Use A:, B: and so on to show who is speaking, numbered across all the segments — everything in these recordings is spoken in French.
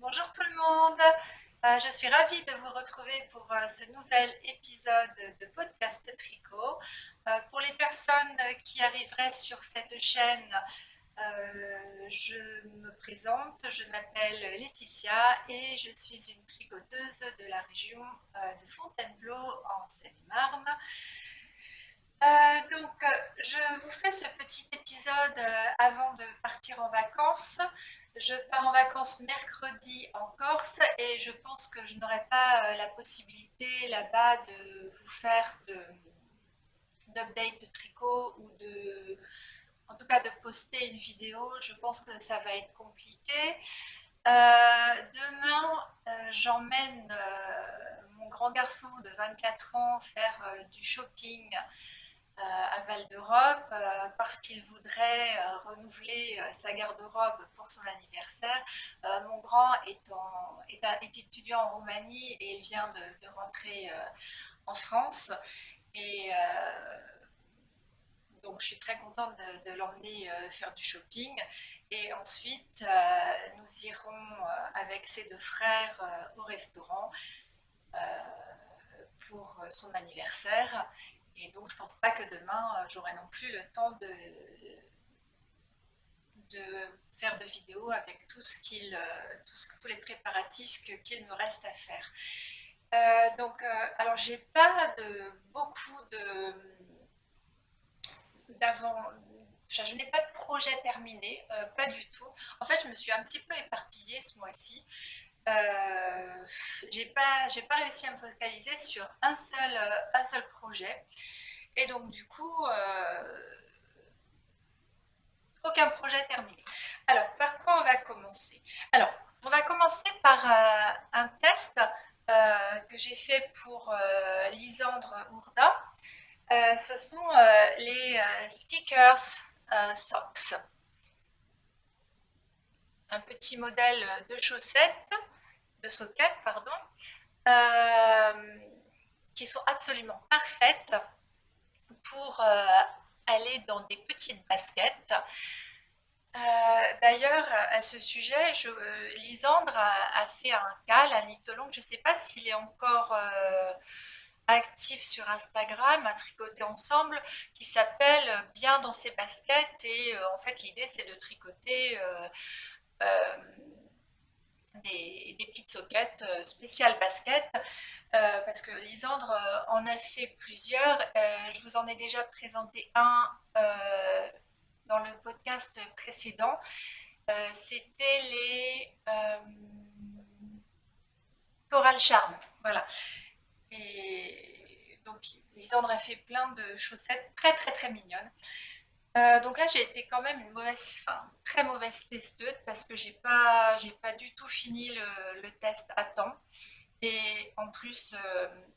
A: Bonjour tout le monde. Je suis ravie de vous retrouver pour ce nouvel épisode de podcast tricot. Pour les personnes qui arriveraient sur cette chaîne, je me présente, je m'appelle Laetitia et je suis une tricoteuse de la région de Fontainebleau en Seine-et-Marne. Je vous fais ce petit épisode avant de partir en vacances. Je pars en vacances mercredi en Corse et je pense que je n'aurai pas la possibilité là-bas de vous faire d'update de tricot ou en tout cas de poster une vidéo. Je pense que ça va être compliqué. Demain, j'emmène mon grand garçon de 24 ans faire du shopping à Val d'Europe parce qu'il voudrait renouveler sa garde-robe pour son anniversaire. Mon grand est étudiant en Roumanie et il vient de rentrer en France. Et donc je suis très contente de l'emmener faire du shopping. Et ensuite, nous irons avec ses deux frères au restaurant pour son anniversaire. Et donc, je pense pas que demain, j'aurai non plus le temps de faire de vidéos avec tous les préparatifs qu'il me reste à faire. Alors, j'ai pas beaucoup d'avant. Enfin, je n'ai pas de projet terminé, pas du tout. En fait, je me suis un petit peu éparpillée ce mois-ci. Euh, j'ai pas réussi à me focaliser sur un seul projet. Et donc, du coup, aucun projet terminé. Alors, par quoi on va commencer? Alors, on va commencer par un test que j'ai fait pour Lisandre Ourda. Ce sont les stickers socks. Un petit modèle de chaussettes, de soquettes, pardon, euh, qui sont absolument parfaites pour aller dans des petites baskets. D'ailleurs, à ce sujet, Lisandre a fait un cal, un knit-along. Je ne sais pas s'il est encore actif sur Instagram, à tricoter ensemble, qui s'appelle Bien dans ses baskets. Et en fait, l'idée, c'est de tricoter euh, des petites soquettes spéciales baskets. Parce que Lisandre en a fait plusieurs. Je vous en ai déjà présenté un dans le podcast précédent. C'était les Coral Charm. Voilà. Et donc, Lisandre a fait plein de chaussettes très très très mignonnes. Donc là, j'ai été quand même très mauvaise testeuse parce que j'ai pas du tout fini le test à temps. Et en plus,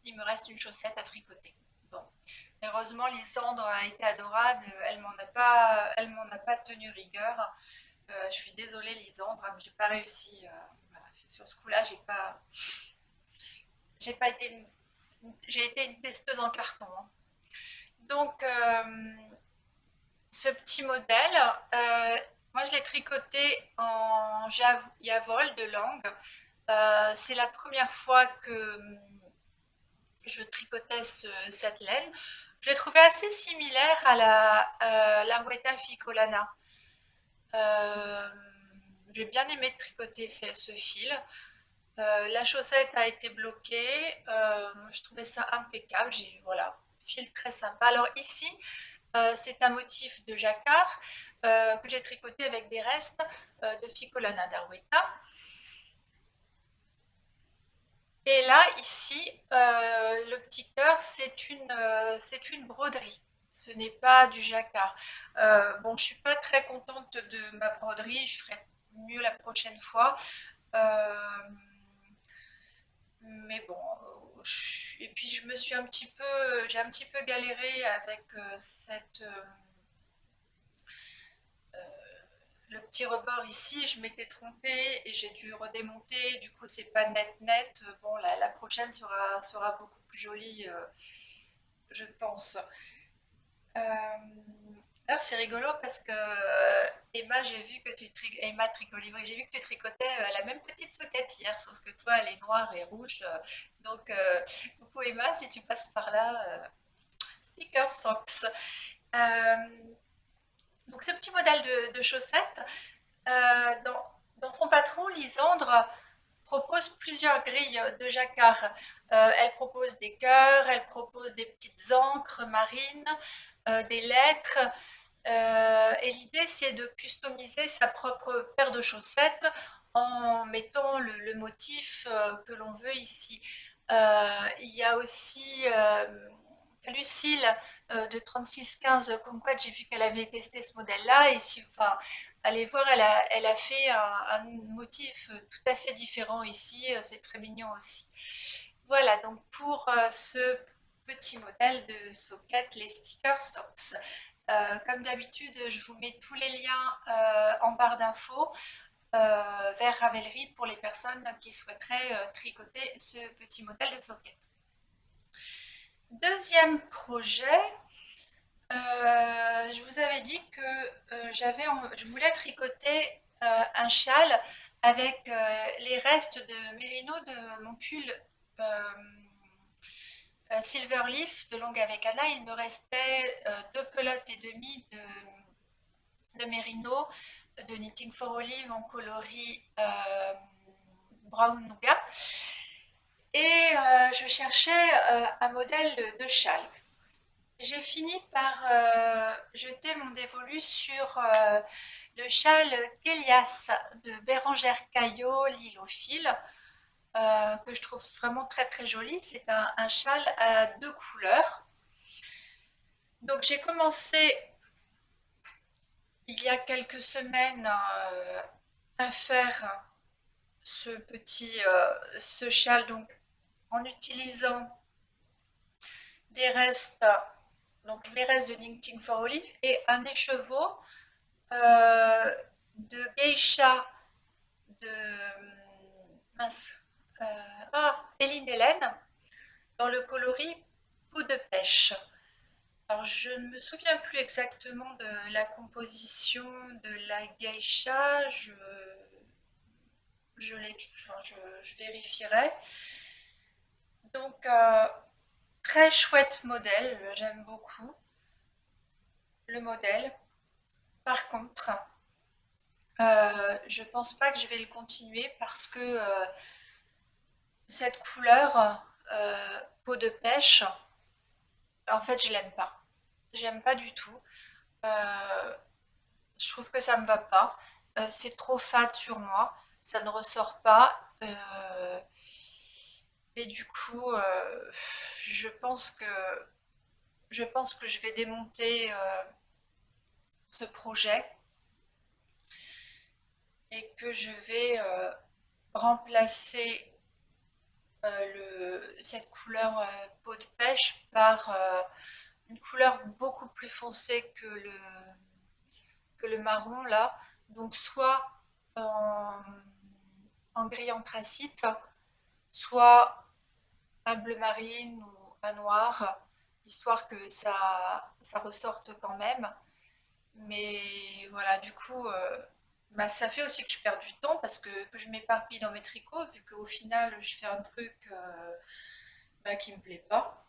A: il me reste une chaussette à tricoter. Bon. Heureusement, Lisandre a été adorable. Elle m'en a pas tenu rigueur. Je suis désolée, Lisandre, mais j'ai pas réussi. Voilà. Sur ce coup-là, j'ai pas été, j'ai été une testeuse en carton, hein. Donc, ce petit modèle, moi, je l'ai tricoté en Yavol de Langue. C'est la première fois que je tricotais cette laine. Je l'ai trouvé assez similaire à la Weta Ficolana. Euh, j'ai bien aimé tricoter ce fil. La chaussette a été bloquée. Je trouvais ça impeccable. Voilà, fil très sympa. Alors ici, c'est un motif de jacquard que j'ai tricoté avec des restes de Ficolana d'Arweta. Et là, ici, le petit cœur, c'est une broderie. Ce n'est pas du jacquard. Bon, je suis pas très contente de ma broderie. Je ferai mieux la prochaine fois. Euh, mais bon, et puis j'ai un petit peu galéré avec le petit rebord ici. Je m'étais trompée et j'ai dû redémonter. Du coup, c'est pas net net. Bon, la prochaine sera beaucoup plus jolie, je pense. Euh, Alors c'est rigolo parce que Emma, j'ai vu que Emma Tricolibri, j'ai vu que tu tricotais la même petite soquette hier, sauf que toi elle est noire et rouge. Donc coucou Emma, si tu passes par là, sticker socks. Euh, donc ce petit modèle de chaussettes, dans son patron, Lisandre propose plusieurs grilles de jacquard. Elle propose des cœurs, elle propose des petites encres marines, des lettres. Et l'idée, c'est de customiser sa propre paire de chaussettes en mettant le motif que l'on veut ici. Il y a aussi Lucille de 3615 Conquête, j'ai vu qu'elle avait testé ce modèle-là. Et si, enfin, allez voir, elle a fait un motif tout à fait différent ici. C'est très mignon aussi. Voilà, donc pour ce petit modèle de socket, les sticker socks. Comme d'habitude, je vous mets tous les liens en barre d'infos vers Ravelry pour les personnes qui souhaiteraient tricoter ce petit modèle de socket. Deuxième projet, je vous avais dit que je voulais tricoter un châle avec les restes de mérino de mon pull Silverleaf de longue avec Anna. Il me restait deux pelotes et demie de mérino de Knitting for Olive en coloris brown nougat. Et je cherchais un modèle de châle. J'ai fini par jeter mon dévolu sur le châle Kélias de Bérangère Caillot, l'île aux fils, que je trouve vraiment très très joli. C'est un châle à deux couleurs. Donc j'ai commencé il y a quelques semaines à faire ce châle donc en utilisant des restes, donc les restes de Knitting for Olive et un écheveau de geisha de mince, Eline Hélène dans le coloris peau de pêche. Alors je ne me souviens plus exactement de la composition de la geisha, je vérifierai. Donc très chouette modèle, j'aime beaucoup le modèle. Par contre, je pense pas que je vais le continuer parce que cette couleur peau de pêche, en fait, je l'aime pas. J'aime pas du tout. Euh, je trouve que ça me va pas. C'est trop fade sur moi. Ça ne ressort pas. Et du coup, je pense que je pense que je vais démonter ce projet et que je vais remplacer cette couleur peau de pêche par une couleur beaucoup plus foncée que le marron là. Donc soit en, en gris anthracite, soit un bleu marine ou un noir, histoire que ça ressorte quand même. Mais voilà, du coup, bah, ça fait aussi que je perds du temps parce que je m'éparpille dans mes tricots, vu qu'au final, je fais un truc bah, qui me plaît pas.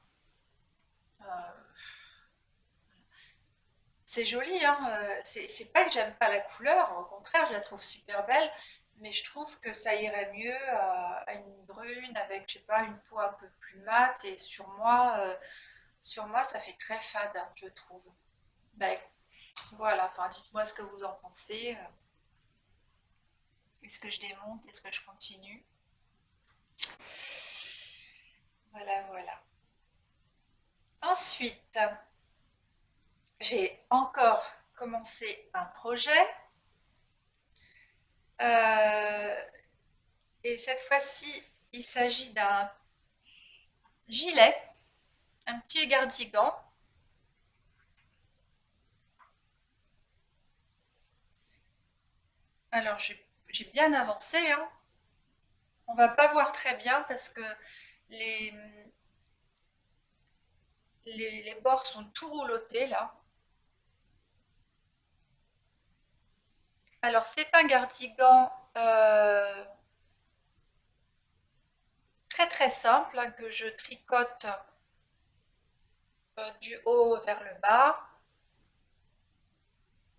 A: Euh, c'est joli, hein, c'est pas que j'aime pas la couleur, au contraire, je la trouve super belle, mais je trouve que ça irait mieux à une brune avec, je sais pas, une peau un peu plus mate, et sur moi, ça fait très fade, hein, je trouve. Ben, voilà, enfin, dites-moi ce que vous en pensez. Est-ce que je démonte? Est-ce que je continue? Voilà, voilà. Ensuite, j'ai encore commencé un projet. euh, et cette fois-ci, il s'agit d'un gilet, un petit gardigan. Alors, j'ai bien avancé, hein. On va pas voir très bien parce que les, les bords sont tout roulotés là. Alors, c'est un cardigan très très simple hein, que je tricote du haut vers le bas.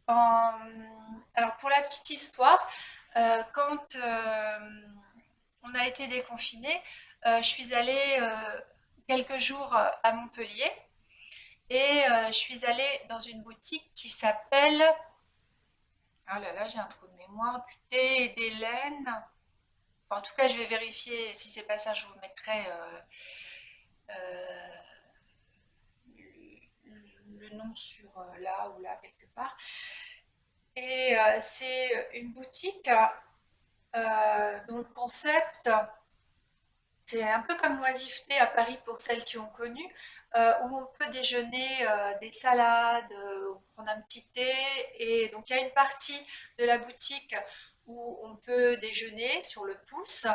A: Alors, pour la petite histoire, quand on a été déconfinés, je suis allée quelques jours à Montpellier et je suis allée dans une boutique qui s'appelle, ah là là, j'ai un trou de mémoire, du thé et des laines. Enfin, en tout cas, je vais vérifier si c'est pas ça, je vous mettrai euh, le nom sur là ou là quelque part. Et c'est une boutique dont le concept, c'est un peu comme l'oisiveté à Paris pour celles qui ont connu, où on peut déjeuner des salades, prendre un petit thé. Et donc il y a une partie de la boutique où on peut déjeuner sur le pouce,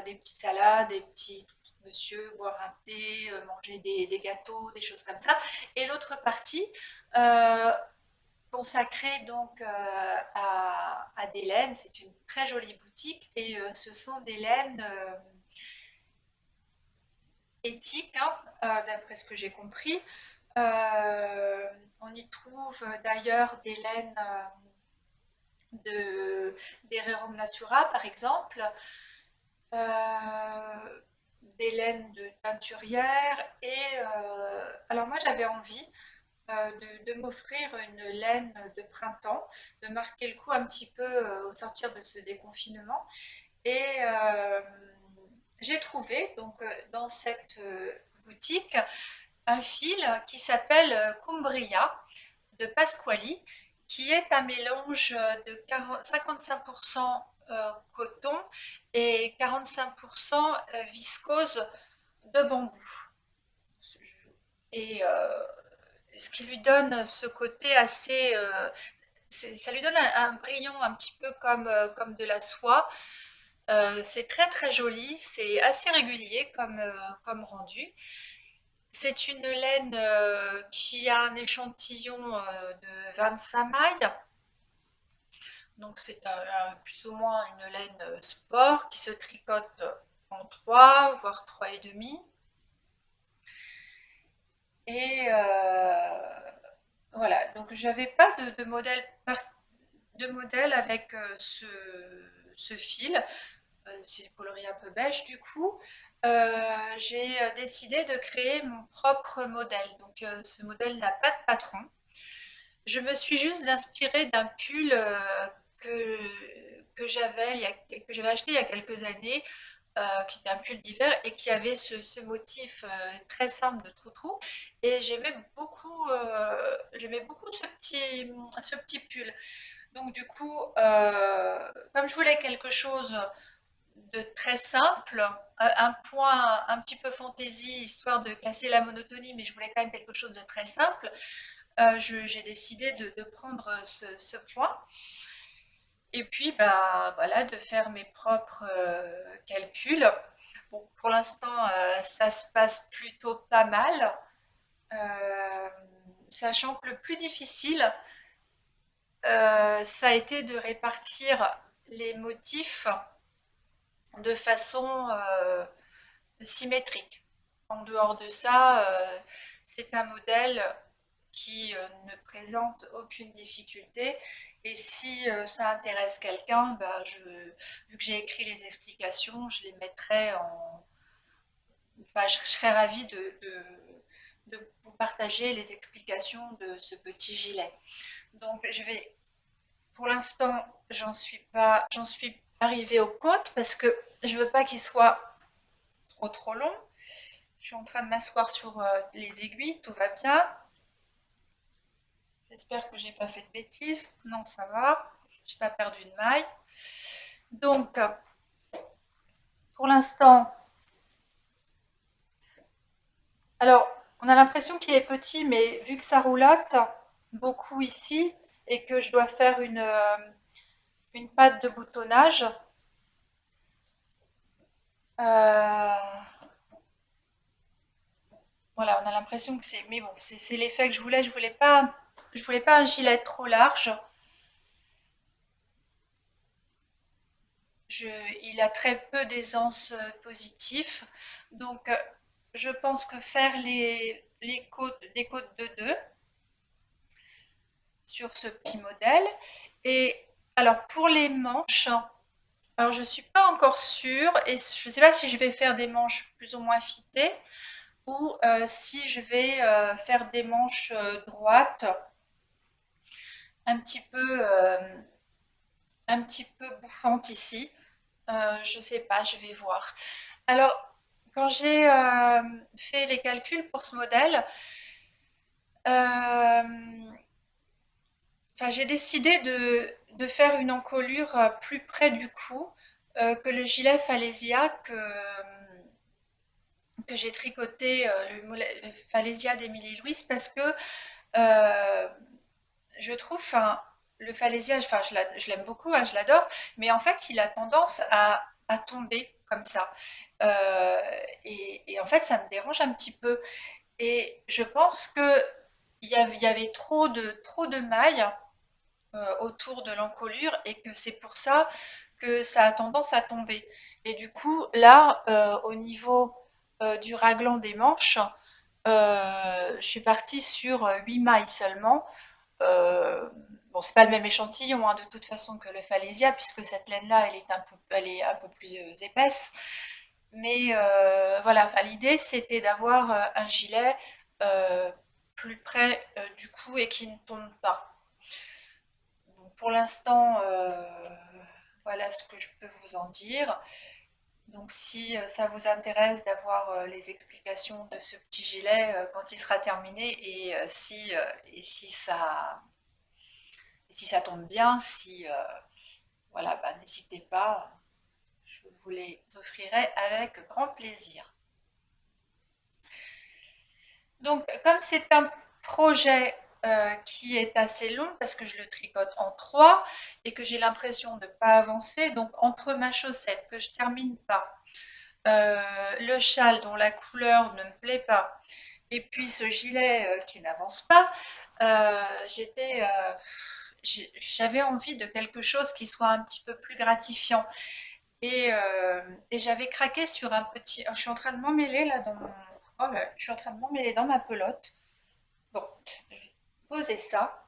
A: des petites salades, des petits monsieur, boire un thé, manger des gâteaux, des choses comme ça. Et l'autre partie, euh, consacrée donc à des laines, c'est une très jolie boutique et ce sont des laines éthiques, hein, d'après ce que j'ai compris. On y trouve d'ailleurs des laines d'Hererum Natura, par exemple, euh, des laines de teinturière. Et alors moi j'avais envie de m'offrir une laine de printemps, de marquer le coup un petit peu au sortir de ce déconfinement. Et j'ai trouvé donc dans cette boutique un fil qui s'appelle Cumbria de Pasquali, qui est un mélange de 55% coton et 45% viscose de bambou. Et ce qui lui donne ce côté assez... ça lui donne un brillant un petit peu comme de la soie. C'est très très joli, c'est assez régulier comme rendu. C'est une laine qui a un échantillon de 25 mailles. Donc c'est plus ou moins une laine sport qui se tricote en 3, voire 3 et demi. Et voilà, donc j'avais pas de modèle avec ce fil. C'est des coloris un peu beige du coup. J'ai décidé de créer mon propre modèle. Donc ce modèle n'a pas de patron. Je me suis juste inspirée d'un pull que que j'avais acheté il y a quelques années, qui était un pull d'hiver et qui avait ce motif très simple de trou-trou. Et j'aimais beaucoup ce petit pull. Donc du coup, comme je voulais quelque chose de très simple, un point un petit peu fantaisie, histoire de casser la monotonie, mais je voulais quand même quelque chose de très simple, j'ai décidé de prendre ce point. Et puis, bah, voilà, de faire mes propres calculs. Bon, pour l'instant, ça se passe plutôt pas mal, euh, sachant que le plus difficile, ça a été de répartir les motifs de façon symétrique. En dehors de ça, c'est un modèle qui ne présente aucune difficulté. Et si ça intéresse quelqu'un, bah, vu que j'ai écrit les explications, je les mettrai en... Enfin, je serais ravie de vous partager les explications de ce petit gilet. Donc, pour l'instant, j'en suis arrivée aux côtes parce que je veux pas qu'il soit trop long. Je suis en train de m'asseoir sur les aiguilles, tout va bien. J'espère que j'ai pas fait de bêtises. Non, ça va. J'ai pas perdu de maille. Donc, pour l'instant, alors, on a l'impression qu'il est petit, mais vu que ça roulotte beaucoup ici et que je dois faire une patte de boutonnage, euh, voilà, on a l'impression que c'est... Mais bon, c'est l'effet que je voulais. Je voulais pas un gilet trop large. il a très peu d'aisance positif. Donc, je pense que faire les côtes, des côtes de 2 sur ce petit modèle. Et alors, pour les manches, alors je ne suis pas encore sûre et je ne sais pas si je vais faire des manches plus ou moins fitées ou si je vais faire des manches droites un petit peu, un petit peu bouffantes ici. Je sais pas, je vais voir. Alors, quand j'ai fait les calculs pour ce modèle, euh, enfin, j'ai décidé de faire une encolure plus près du cou que le gilet Falesia que j'ai tricoté, le Falesia d'Emily Louise, parce que euh, je trouve, enfin, le Falesia, enfin, je l'aime beaucoup, hein, je l'adore, mais en fait, il a tendance à tomber comme ça. Euh, et en fait, ça me dérange un petit peu. Et je pense que il y avait trop de mailles autour de l'encolure et que c'est pour ça que ça a tendance à tomber. Et du coup, là, au niveau du raglan des manches, je suis partie sur 8 mailles seulement. Euh, bon, c'est pas le même échantillon hein, de toute façon que le Falesia, puisque cette laine-là, elle est un peu plus épaisse. Mais voilà, enfin, l'idée c'était d'avoir un gilet euh, plus près du cou et qui ne tombe pas. Donc, pour l'instant, voilà ce que je peux vous en dire. Donc si ça vous intéresse d'avoir les explications de ce petit gilet quand il sera terminé et si ça tombe bien, si voilà, bah, n'hésitez pas, je vous les offrirai avec grand plaisir. Donc comme c'est un projet qui est assez long parce que je le tricote en 3 et que j'ai l'impression de ne pas avancer, donc entre ma chaussette que je termine pas, le châle dont la couleur ne me plaît pas, et puis ce gilet qui n'avance pas, j'avais envie de quelque chose qui soit un petit peu plus gratifiant. Et j'avais craqué sur un petit. Je suis en train de m'emmêler là dans mon. Oh là, je suis en train de m'emmêler dans ma pelote. Bon, je vais poser ça.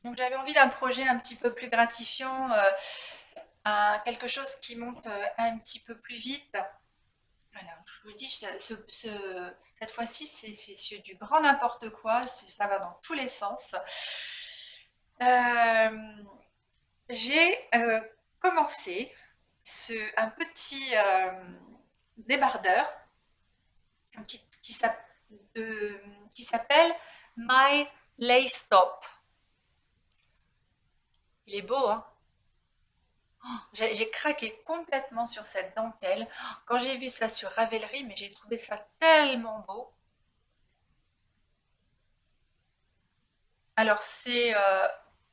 A: Donc j'avais envie d'un projet un petit peu plus gratifiant, quelque chose qui monte un petit peu plus vite. Voilà, je vous dis, cette fois-ci, c'est du grand n'importe quoi, ça va dans tous les sens. Euh, j'ai commencé un petit débardeur un petit- qui s'app- qui s'appelle My Lace Top. Il est beau, hein? J'ai craqué complètement sur cette dentelle. Quand j'ai vu ça sur Ravelry, mais j'ai trouvé ça tellement beau. Alors c'est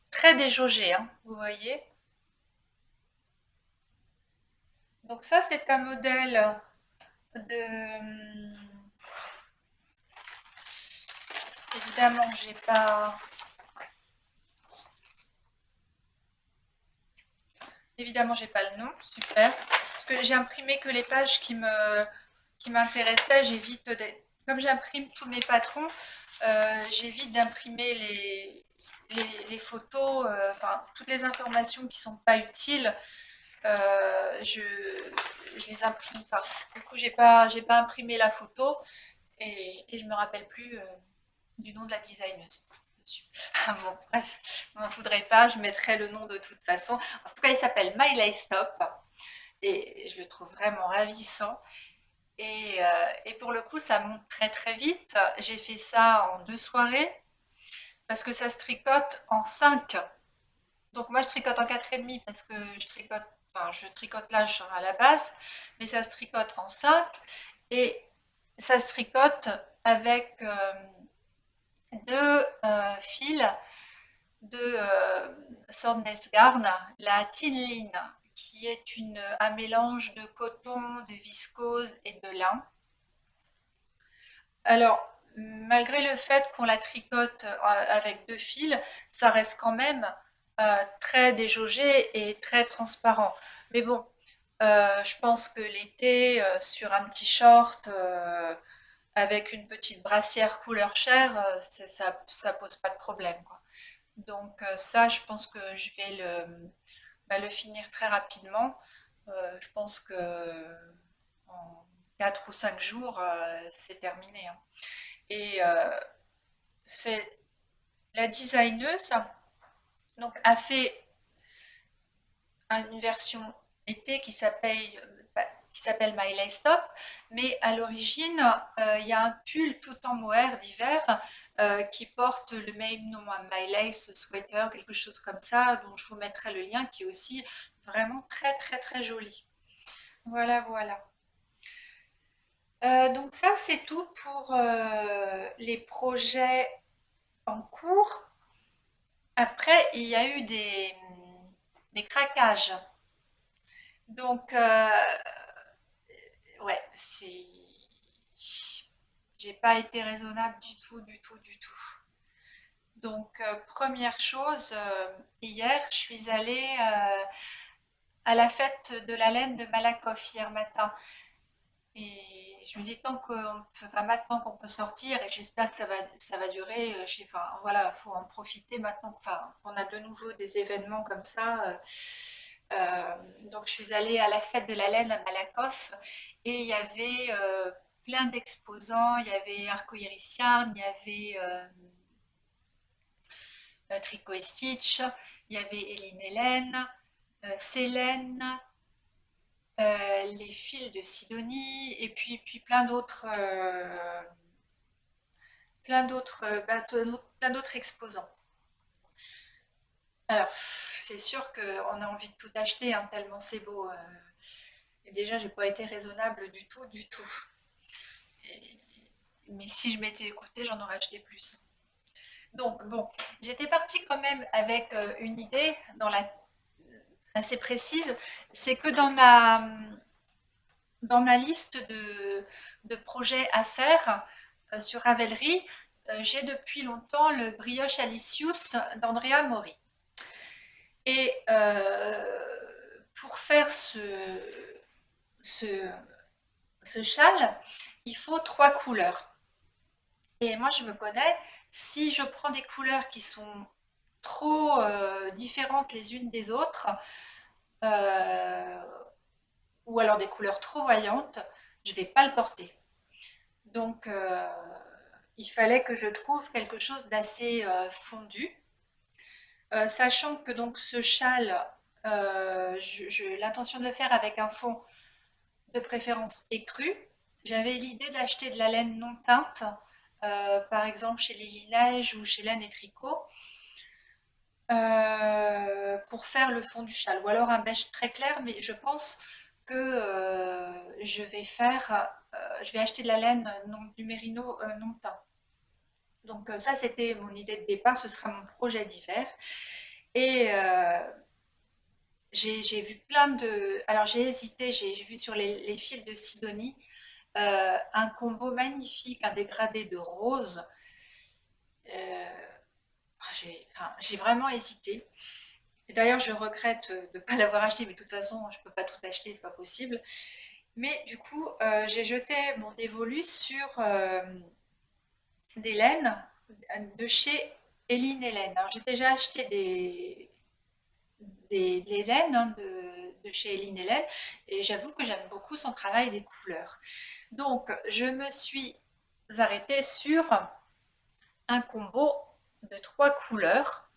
A: très déjaugé, hein, vous voyez. Donc ça c'est un modèle de. Évidemment j'ai pas. Évidemment j'ai pas le nom, super. Parce que j'ai imprimé que les pages qui m'intéressaient. Comme j'imprime tous mes patrons, j'évite d'imprimer les photos, enfin toutes les informations qui sont pas utiles. Je les imprime pas. Du coup, j'ai pas imprimé la photo et je me rappelle plus du nom de la designeuse dessus. Ah bon, bref, on n'en voudrait pas, je mettrai le nom de toute façon. En tout cas, il s'appelle My Lace Top et je le trouve vraiment ravissant. Et pour le coup, ça monte très très vite. J'ai fait ça en 2 soirées parce que ça se tricote en 5. Donc moi, je tricote en 4,5 parce que enfin, je tricote là à la base, mais ça se tricote en 5 et ça se tricote avec deux fils de Sordnes Garn, la Thin Line, qui est un mélange de coton, de viscose et de lin. Alors, malgré le fait qu'on la tricote avec 2 fils, ça reste quand même très déjaugé et très transparent. Mais bon, je pense que l'été, sur un petit short, avec une petite brassière couleur chair, ça pose pas de problème, quoi. Donc ça, je pense que je vais le finir très rapidement. Je pense que en 4 ou 5 jours, c'est terminé, hein. Et c'est la designeuse donc a fait une version été qui s'appelle My Lace Top, mais à l'origine, il y a un pull tout en mohair d'hiver qui porte le même nom, un My Lace Sweater, quelque chose comme ça, dont je vous mettrai le lien, qui est aussi vraiment très très très joli. Voilà, voilà. Donc ça, c'est tout pour les projets en cours. Après, il y a eu des craquages. Donc, ouais, j'ai pas été raisonnable du tout, du tout, du tout. Donc, première chose, hier, je suis allée à la fête de la laine de Malakoff hier matin. Et je me dis, enfin, maintenant qu'on peut sortir, et j'espère que ça va durer, enfin, voilà, faut en profiter maintenant, enfin, on a de nouveau des événements comme ça. Donc, je suis allée à la fête de la laine à Malakoff, et il y avait plein d'exposants. Il y avait Arcoiris Yarn, il y avait Tricot et Stitch, il y avait Eline Hélène, Célène, les fils de Sidonie, et puis plein d'autres exposants. Alors, c'est sûr qu'on a envie de tout acheter, hein, tellement c'est beau. Et déjà, j'ai pas été raisonnable du tout, du tout. Et- mais si je m'étais écoutée, j'en aurais acheté plus. Donc, bon, j'étais partie quand même avec une idée assez précise. C'est que dans ma liste de projets à faire sur Ravelry, j'ai depuis longtemps le brioche Alicius d'Andrea Mori. Et pour faire ce, ce châle, il faut 3 couleurs. Et moi, je me connais, si je prends des couleurs qui sont trop différentes les unes des autres, euh, ou alors des couleurs trop voyantes, je ne vais pas le porter. Donc, il fallait que je trouve quelque chose d'assez fondu. Sachant que donc ce châle, j'ai l'intention de le faire avec un fond de préférence écru. J'avais l'idée d'acheter de la laine non teinte, par exemple chez Lily Neige ou chez Laine et Tricot, pour faire le fond du châle. Ou alors un beige très clair, mais je pense que je vais acheter de la laine du mérino non teint. Donc ça, c'était mon idée de départ, ce sera mon projet d'hiver. Et j'ai vu plein de... Alors j'ai hésité, j'ai vu sur les fils de Sidonie un combo magnifique, un dégradé de rose. Euh, j'ai vraiment hésité. Et d'ailleurs, je regrette de ne pas l'avoir acheté, mais de toute façon, je ne peux pas tout acheter, c'est pas possible. Mais du coup, j'ai jeté mon dévolu sur des laines de chez Eline Hélène. Alors, j'ai déjà acheté des laines, hein, de chez Eline Hélène, et j'avoue que j'aime beaucoup son travail des couleurs. Donc, je me suis arrêtée sur un combo de 3 couleurs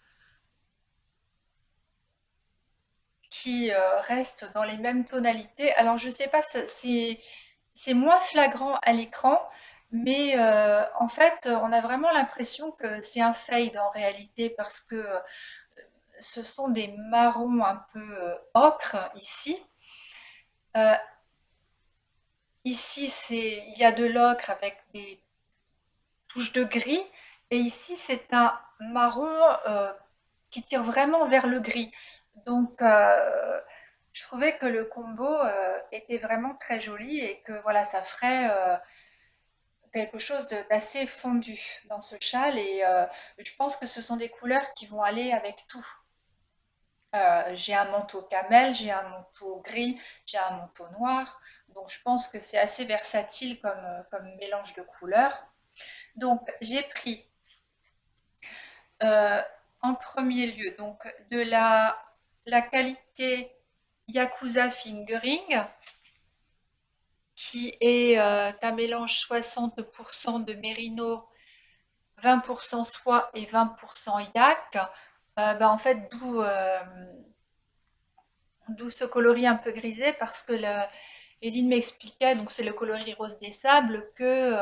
A: qui restent dans les mêmes tonalités. Alors, je ne sais pas, c'est moins flagrant à l'écran, mais en fait, on a vraiment l'impression que c'est un fade en réalité parce que ce sont des marrons un peu ocre ici. Euh, Ici, il y a de l'ocre avec des touches de gris, et ici, c'est un marron qui tire vraiment vers le gris. Donc, je trouvais que le combo était vraiment très joli et que voilà, ça ferait quelque chose d'assez fondu dans ce châle. Et je pense que ce sont des couleurs qui vont aller avec tout. J'ai un manteau camel, j'ai un manteau gris, j'ai un manteau noir. Donc je pense que c'est assez versatile comme mélange de couleurs. Donc j'ai pris en premier lieu donc de la qualité Yakuza Fingering, qui est un mélange 60% de mérino, 20% soie et 20% yak. En fait, d'où ce coloris un peu grisé, parce que Eline m'expliquait, donc c'est le coloris rose des sables, que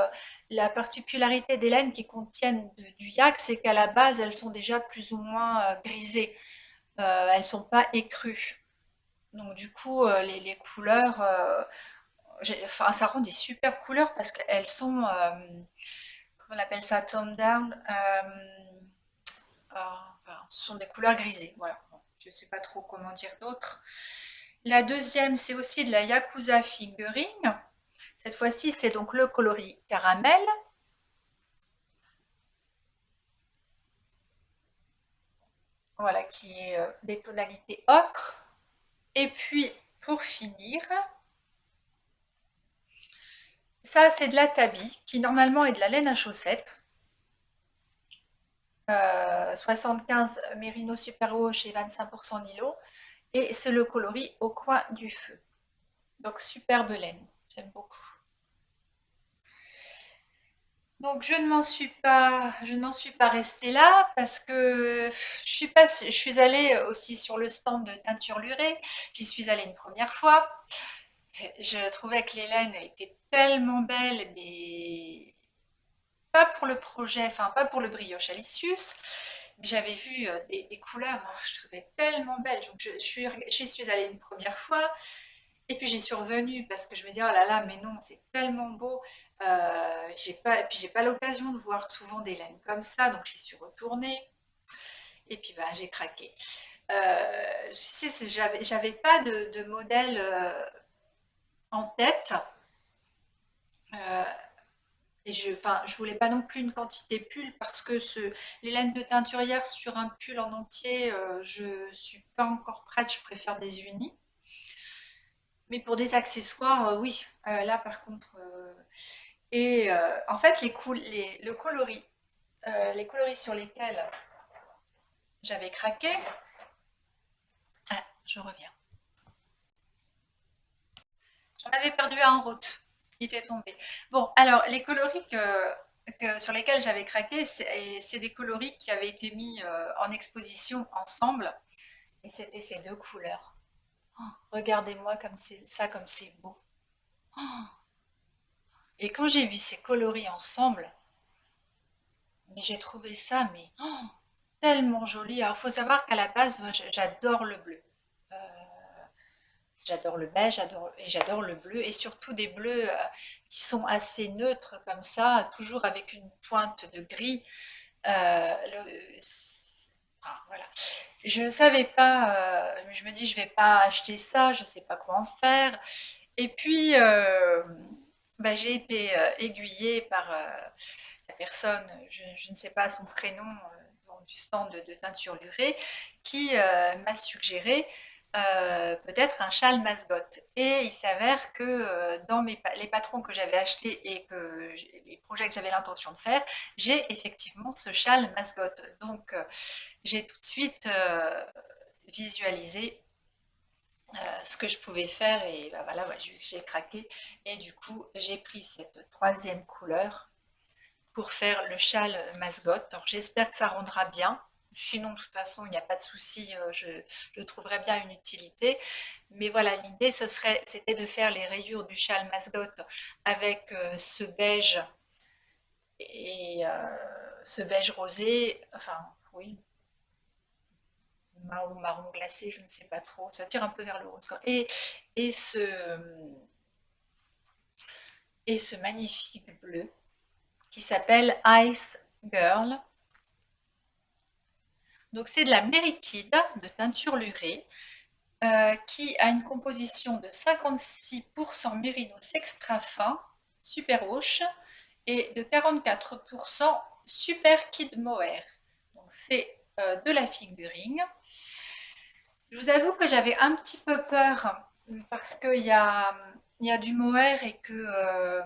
A: la particularité des laines qui contiennent du yak, c'est qu'à la base, elles sont déjà plus ou moins grisées. Elles sont pas écrues. Donc du coup, les couleurs, enfin, ça rend des super couleurs parce qu'elles sont, comment on appelle ça, tone down. Enfin, ce sont des couleurs grisées. Voilà. Bon, je ne sais pas trop comment dire d'autre. La deuxième, c'est aussi de la Yakuza Fingering. Cette fois-ci, c'est donc le coloris caramel. Voilà, qui est des tonalités ocre. Et puis, pour finir, ça, c'est de la tabi, qui normalement est de la laine à chaussettes. 75 Merino Superwash et 25% nylon. Et c'est le coloris au coin du feu. Donc, superbe laine. J'aime beaucoup. Donc je n'en suis pas restée là parce que je suis allée aussi sur le stand de teinture lurée. J'y suis allée une première fois. Je trouvais que les laines étaient tellement belles, mais pas pour le projet, enfin pas pour le brioche Alicius. Mais j'avais vu des couleurs, moi, je trouvais tellement belles. Donc j'y suis allée une première fois. Et puis j'y suis revenue parce que je me dis, oh là là, mais non, c'est tellement beau. Et puis j'ai pas l'occasion de voir souvent des laines comme ça, donc j'y suis retournée. Et puis bah, j'ai craqué. Je sais, j'avais pas de modèle en tête. Euh, et enfin, je voulais pas non plus une quantité pull parce que les laines de teinturière sur un pull en entier, je suis pas encore prête. Je préfère des unis. Mais pour des accessoires, oui. Là, par contre, et en fait, les coloris sur lesquels j'avais craqué, ah, je reviens. J'en avais perdu un en route. Il était tombé. Bon, alors, les coloris sur lesquels j'avais craqué, c'est des coloris qui avaient été mis en exposition ensemble. Et c'était ces deux couleurs. Oh, regardez-moi comme c'est beau. Oh, et quand j'ai vu ces coloris ensemble, mais j'ai trouvé ça, mais oh, tellement joli. Alors, il faut savoir qu'à la base, moi, j'adore le bleu. Euh, J'adore le beige, j'adore le bleu, et surtout des bleus qui sont assez neutres comme ça, toujours avec une pointe de gris. Enfin, voilà. Je ne savais pas, je me dis je vais pas acheter ça, je ne sais pas quoi en faire. Et puis j'ai été aiguillée par la personne, je ne sais pas son prénom, du stand de teinture lurée, qui m'a suggéré peut-être un châle mascotte. Et il s'avère que dans les patrons que j'avais achetés et les projets que j'avais l'intention de faire, j'ai effectivement ce châle mascotte. Donc j'ai tout de suite visualisé ce que je pouvais faire et bah, voilà, ouais, j'ai craqué. Et du coup, j'ai pris cette troisième couleur pour faire le châle mascotte. Alors, j'espère que ça rendra bien. Sinon, de toute façon, il n'y a pas de souci, je trouverai bien une utilité. Mais voilà, l'idée, c'était de faire les rayures du châle mascotte avec ce beige et ce beige rosé, enfin, oui, marron glacé, je ne sais pas trop. Ça tire un peu vers le rose. Et et ce magnifique bleu qui s'appelle Ice Girl. Donc c'est de la mérikide de teinture lurée qui a une composition de 56% mérinos extra fin, super wash, et de 44% super kid mohair. Donc c'est de la figuring. Je vous avoue que j'avais un petit peu peur parce qu'il y a du mohair et que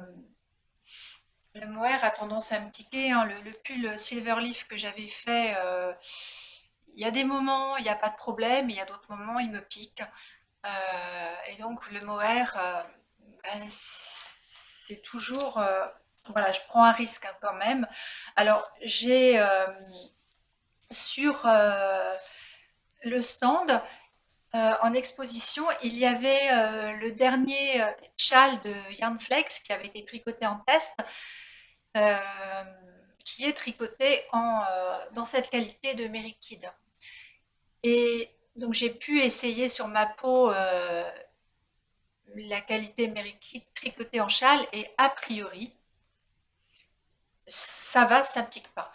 A: le mohair a tendance à me piquer, hein. Le pull Silverleaf que j'avais fait, il y a des moments, il n'y a pas de problème, et il y a d'autres moments, il me pique. Et donc le mohair, ben, c'est toujours, voilà, je prends un risque, hein, quand même. Alors j'ai sur le stand, en exposition, il y avait le dernier châle de Yarnflex qui avait été tricoté en test, euh, qui est tricoté dans cette qualité de Mary Kid. Et donc j'ai pu essayer sur ma peau la qualité Mary Kid tricotée en châle, et a priori, ça va, ça pique pas.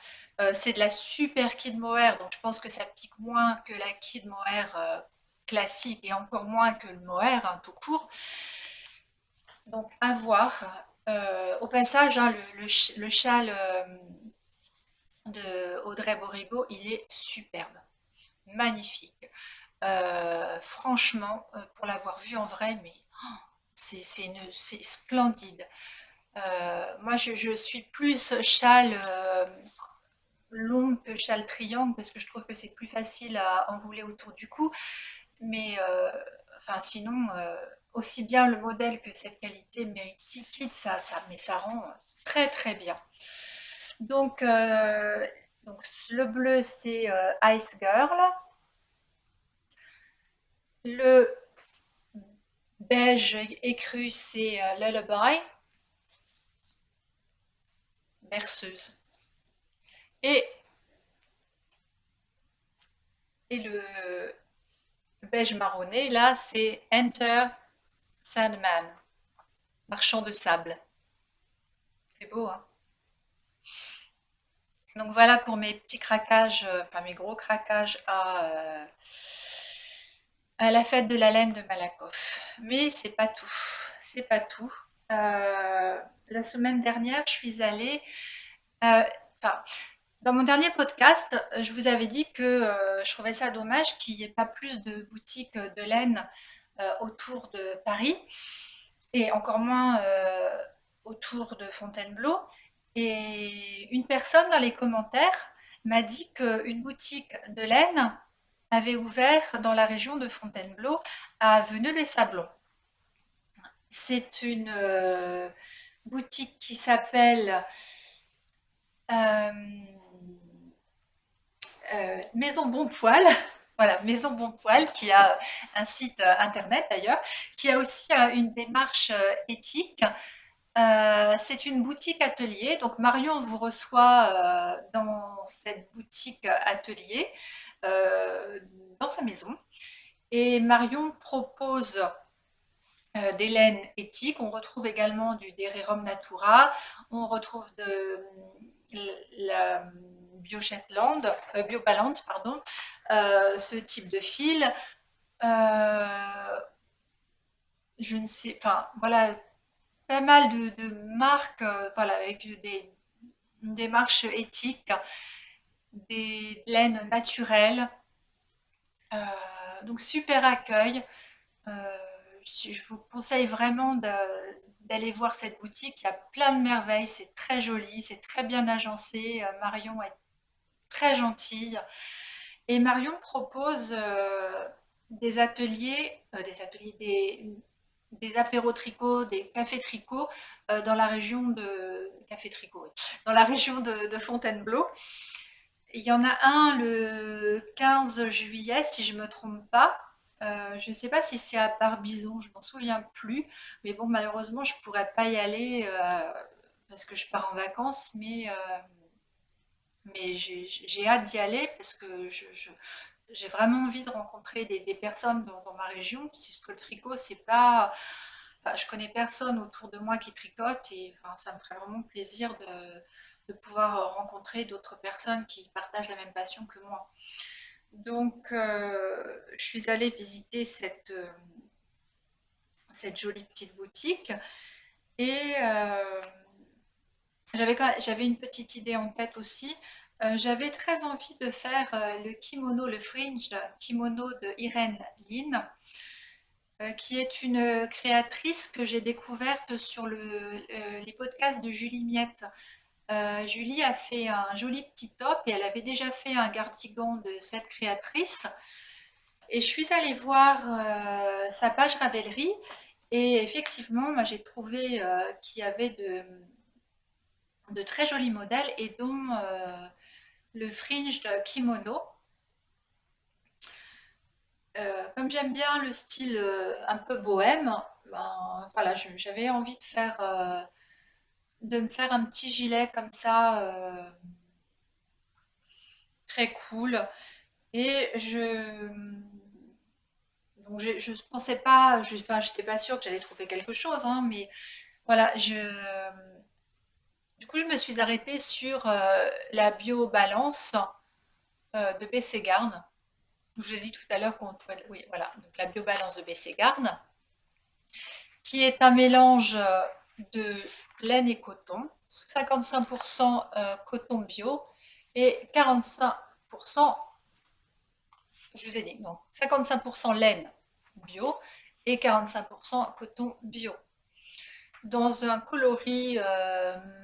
A: C'est de la super kid mohair, donc je pense que ça pique moins que la kid mohair classique, et encore moins que le mohair, hein, tout court. Donc à voir. Au passage, hein, le châle de Audrey Borigo, il est superbe, magnifique. Franchement, pour l'avoir vu en vrai, mais oh, c'est splendide. Moi, je suis plus châle long que châle triangle parce que je trouve que c'est plus facile à enrouler autour du cou. Mais enfin, sinon, aussi bien le modèle que cette qualité Mary Kit, mais ça rend très très bien. Donc, donc le bleu, c'est Ice Girl. Le beige écru, c'est Lullaby, berceuse. Et, et le beige marronné, là, c'est Enter Sandman, marchand de sable. C'est beau, hein? Donc voilà pour mes petits craquages, enfin mes gros craquages à la fête de la laine de Malakoff. Mais c'est pas tout, c'est pas tout. La semaine dernière, je suis allée, euh, enfin, dans mon dernier podcast, je vous avais dit que je trouvais ça dommage qu'il n'y ait pas plus de boutiques de laine autour de Paris, et encore moins autour de Fontainebleau. Et une personne dans les commentaires m'a dit qu'une boutique de laine avait ouvert dans la région de Fontainebleau, à Veneux-les-Sablons. C'est une boutique qui s'appelle euh, Maison Bon Poil. Voilà, Maison Bon Poil, qui a un site internet d'ailleurs, qui a aussi une démarche éthique. C'est une boutique atelier, donc Marion vous reçoit dans cette boutique atelier, euh, dans sa maison. Et Marion propose des laines éthiques. On retrouve également du Dererum Natura, on retrouve de la BioBalance, pardon, ce type de fil. Je ne sais, enfin voilà, pas mal de marques, voilà, avec une démarche éthique, des laines naturelles. Donc super accueil. Euh, je vous conseille vraiment d'aller voir cette boutique. Il y a plein de merveilles, c'est très joli, c'est très bien agencé. Marion est très gentille. Et Marion propose des apéros tricot, des cafés tricot dans la région de café tricot, oui, dans la région de Fontainebleau. Il y en a un le 15 juillet, si je ne me trompe pas. Je ne sais pas si c'est à Barbizon, je m'en souviens plus. Mais bon, malheureusement, je ne pourrais pas y aller parce que je pars en vacances. Mais j'ai hâte d'y aller parce que j'ai vraiment envie de rencontrer des personnes dans ma région. Puisque le tricot, c'est pas. Enfin, je connais personne autour de moi qui tricote, et enfin, ça me ferait vraiment plaisir de pouvoir rencontrer d'autres personnes qui partagent la même passion que moi. Donc, je suis allée visiter cette jolie petite boutique, et j'avais une petite idée en tête aussi. J'avais très envie de faire le kimono, le fringe kimono de Irène Lin, qui est une créatrice que j'ai découverte sur les podcasts de Julie Miette. Julie a fait un joli petit top et elle avait déjà fait un cardigan de cette créatrice. Et je suis allée voir sa page Ravelry et effectivement, moi j'ai trouvé qu'il y avait de très jolis modèles et dont le fringe de kimono. Comme j'aime bien le style un peu bohème, ben, voilà, j'avais envie de me faire un petit gilet comme ça, très cool. Et donc je pensais pas, enfin, j'étais pas sûre que j'allais trouver quelque chose, hein, mais voilà, du coup, je me suis arrêtée sur la biobalance de Bességarn. Je vous ai dit tout à l'heure qu'on pouvait, oui, voilà, donc la biobalance de Bességarn, qui est un mélange de laine et coton, 55% coton bio et 45%, je vous ai dit, non, 55% laine bio et 45% coton bio. Dans un coloris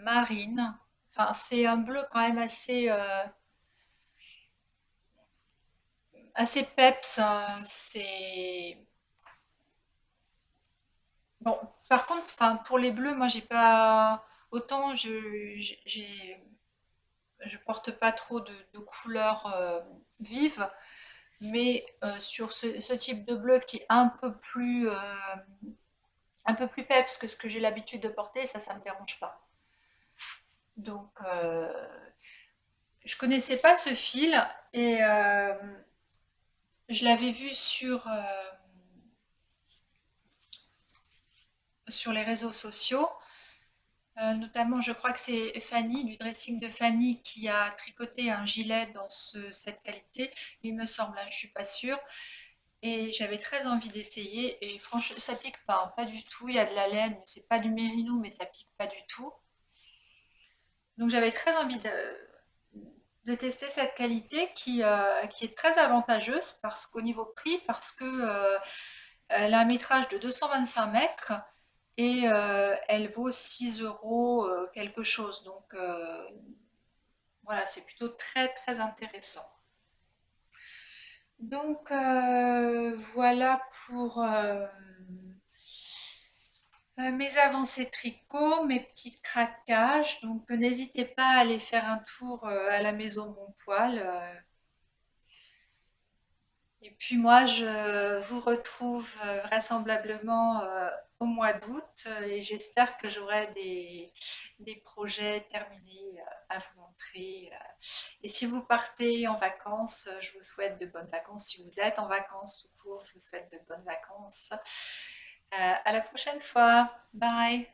A: marine, enfin c'est un bleu quand même assez peps, hein. C'est bon. Par contre, enfin, pour les bleus, moi j'ai pas autant je porte pas trop de couleurs vives, mais sur ce type de bleu qui est un peu plus peps que ce que j'ai l'habitude de porter, ça me dérange pas. Donc je connaissais pas ce fil et je l'avais vu sur les réseaux sociaux. Notamment, je crois que c'est Fanny, du dressing de Fanny, qui a tricoté un gilet dans cette qualité. Il me semble, hein, je ne suis pas sûre. Et j'avais très envie d'essayer. Et franchement, ça pique pas, hein, pas du tout. Il y a de la laine, mais c'est pas du mérino, mais ça pique pas du tout. Donc j'avais très envie de tester cette qualité qui est très avantageuse parce qu'au niveau prix, parce que elle a un métrage de 225 mètres et elle vaut 6 euros quelque chose. Donc voilà, c'est plutôt très très intéressant. Donc voilà pour mes avancées tricot, mes petits craquages. Donc n'hésitez pas à aller faire un tour à la maison Bonpoil. Et puis moi, je vous retrouve vraisemblablement au mois d'août et j'espère que j'aurai des projets terminés à vous montrer. Et si vous partez en vacances, je vous souhaite de bonnes vacances. Si vous êtes en vacances tout court, je vous souhaite de bonnes vacances. À la prochaine fois. Bye.